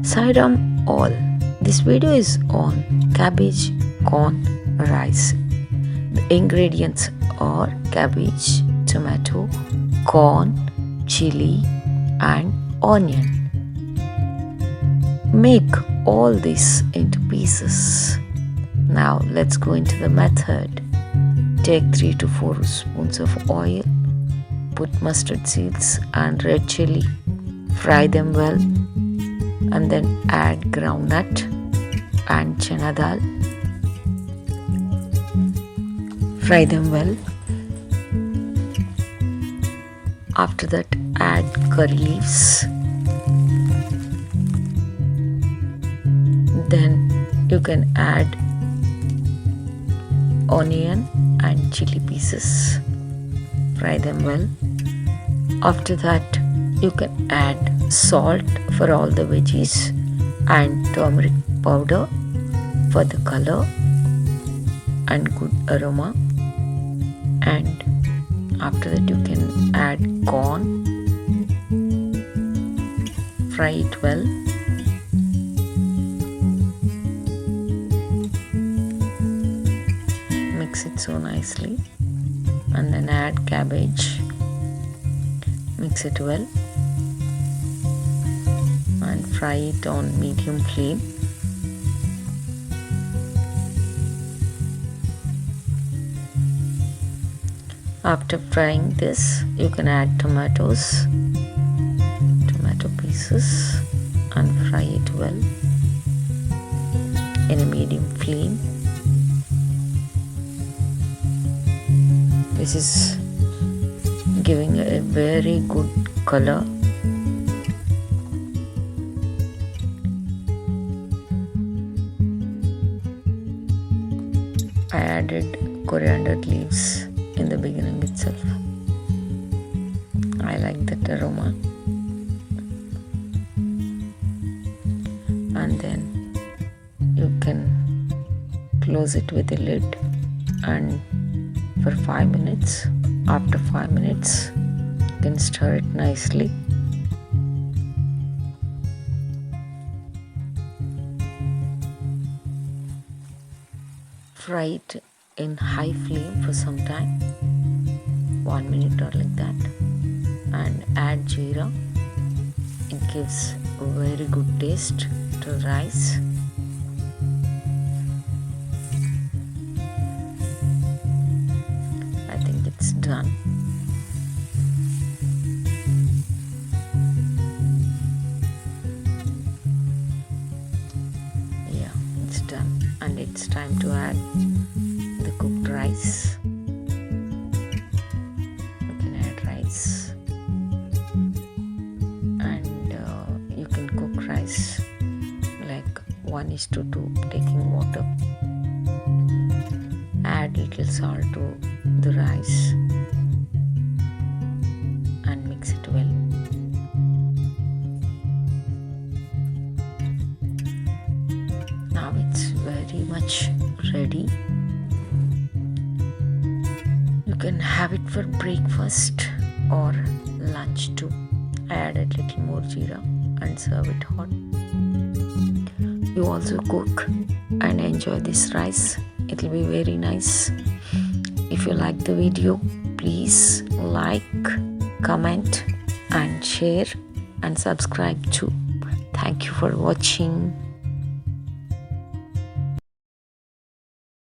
Sairam all. This video is on cabbage, corn, rice. The ingredients are cabbage, tomato, corn, chili and onion. Make all this into pieces. Now let's go into the method. Take 3 to 4 spoons of oil. Put mustard seeds and red chili. Fry them well and then add groundnut and chana dal. Fry them well. After that, add curry leaves. Then you can add onion and chili pieces. Fry them well. After that, you can add salt for all the veggies and turmeric powder for the color and good aroma. And after that, you can add corn. Fry it well. Mix it so nicely and then add cabbage. Mix it well and fry it on medium flame. After frying this, you can add tomato pieces and fry it well in a medium flame. This is giving a very good color. I added coriander leaves in the beginning itself. I like that aroma. And then you can close it with a lid and for 5 minutes. After 5 minutes, you can stir it nicely. Fry it in high flame for some time, 1 minute or like that, and add jeera. It gives a very good taste to rice. I think it's done. Yeah, it's done, and it's time to add the cooked rice. You can add rice, and you can cook rice like 1:2, taking water. Add little salt to the rice and mix it well. Now it's very much ready. You can have it for breakfast or lunch too. I added little more jeera and serve it hot. You also cook and enjoy this rice. It will be very nice. If you like the video, please like, comment and share and subscribe too. Thank you for watching.